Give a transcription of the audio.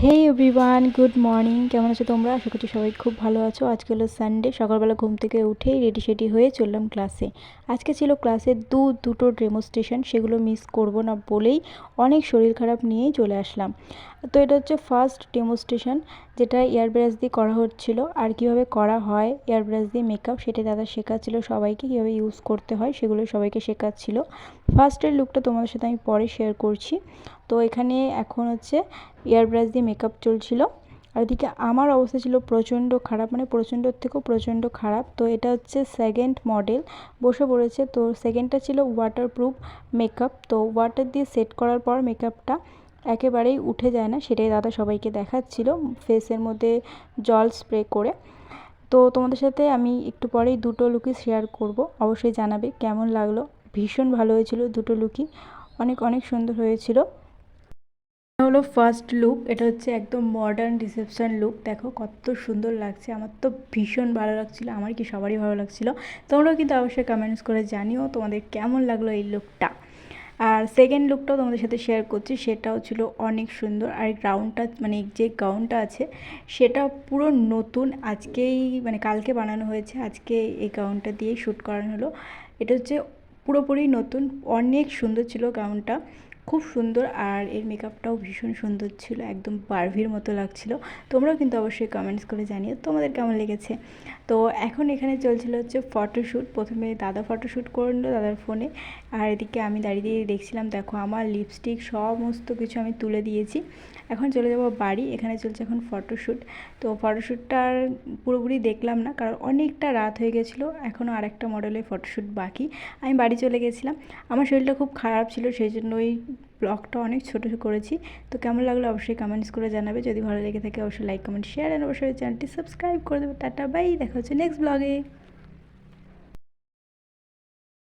হে everyone, good morning. কেমন আছো তোমরা? আশা করছি সবাই খুব ভালো আছো। আজকে হলো সানডে, সকালবেলা ঘুম থেকে উঠেই রেডি সেডি হয়ে চললাম ক্লাসে। আজকে ছিল ক্লাসে দুটো ডেমোস্ট্রেশন, সেগুলো মিস করব না বলেই অনেক শরীর খারাপ নিয়েই চলে আসলাম। তো এটা হচ্ছে ফার্স্ট ডেমোস্ট্রেশন, যেটা এয়ার ব্রাশ দিয়ে করা হচ্ছিলো। আর কীভাবে করা হয় এয়ার ব্রাশ দিয়ে মেকআপ, সেটা দাদা শেখাচ্ছিলো সবাইকে, কীভাবে ইউজ করতে হয় সেগুলো সবাইকে শেখাচ্ছিলো। ফার্স্টের লুকটা তোমাদের সাথে আমি পরে শেয়ার করছি। তো এখানে এখন হচ্ছে এয়ার ব্রাশ দিয়ে মেকআপ চলছিল। আর এদিকে আমার অবস্থা ছিল প্রচণ্ড খারাপ, মানে প্রচণ্ডর থেকেও প্রচণ্ড খারাপ। তো এটা হচ্ছে সেকেন্ড মডেল বসে পড়েছে। তো সেকেন্ডটা ছিল ওয়াটারপ্রুফ মেকআপ। তো ওয়াটার দিয়ে সেট করার পর মেকআপটা একেবারেই উঠে যায় না, সেটাই দাদা সবাইকে দেখাচ্ছিল ফেসের মধ্যে জল স্প্রে করে। তো তোমাদের সাথে আমি একটু পরেই দুটো লুকই শেয়ার করব, অবশ্যই জানাবে কেমন লাগলো। ভীষণ ভালো হয়েছিল দুটো লুকই, অনেক অনেক সুন্দর হয়েছিল। হলো ফার্স্ট লুক, এটা হচ্ছে একদম মডার্ন রিসেপশন লুক। দেখো কত সুন্দর লাগছে, আমার তো ভীষণ ভালো লাগছিলো, আমার কি সবারই ভালো লাগছিলো। তোমরাও কিন্তু অবশ্যই কমেন্টস করে জানিও তোমাদের কেমন লাগলো এই লুকটা। আর সেকেন্ড লুকটাও তোমাদের সাথে শেয়ার করছি, সেটাও ছিল অনেক সুন্দর। আর গাউনটা, মানে যে গাউনটা আছে সেটা পুরো নতুন, আজকেই মানে কালকে বানানো হয়েছে, আজকে এই গাউনটা দিয়েই শ্যুট করানো হলো। এটা হচ্ছে পুরোপুরি নতুন, অনেক সুন্দর ছিল গাউনটা, খুব সুন্দর। আর এর মেকআপটাও ভীষণ সুন্দর ছিল, একদম বারভির মতো লাগছিল। তোমরাও কিন্তু অবশ্যই কমেন্টস করে জানিও তোমাদের কেমন লেগেছে। তো এখন এখানে চলছিল হচ্ছে ফটোশ্যুট। প্রথমে দাদা ফটোশ্যুট করে নিল দাদার ফোনে, আর এদিকে আমি দাঁড়িয়ে দেখছিলাম। দেখো আমার লিপস্টিক সমস্ত কিছু আমি তুলে দিয়েছি। এখন চলে যাব বাড়ি, এখানে চলছে এখন ফটোশ্যুট। তো ফটোশ্যুটটার পুরোপুরি দেখলাম না, কারণ অনেকটা রাত হয়ে গেছিলো, এখনও আরেকটা মডেলের ফটোশ্যুট বাকি। আমি বাড়ি চলে গেছিলাম, আমার শরীরটা খুব খারাপ ছিল, সেই জন্য ওই ব্লগটা অনেক ছোটো করেছি। তো কেমন লাগলো অবশ্যই কমেন্টস করে জানাবে। যদি ভালো লেগে থাকে অবশ্যই লাইক কমেন্ট শেয়ার, আর অবশ্যই চ্যানেলটি সাবস্ক্রাইব করে দেবে। টাটা বাই, দেখা হচ্ছে নেক্সট ব্লগে।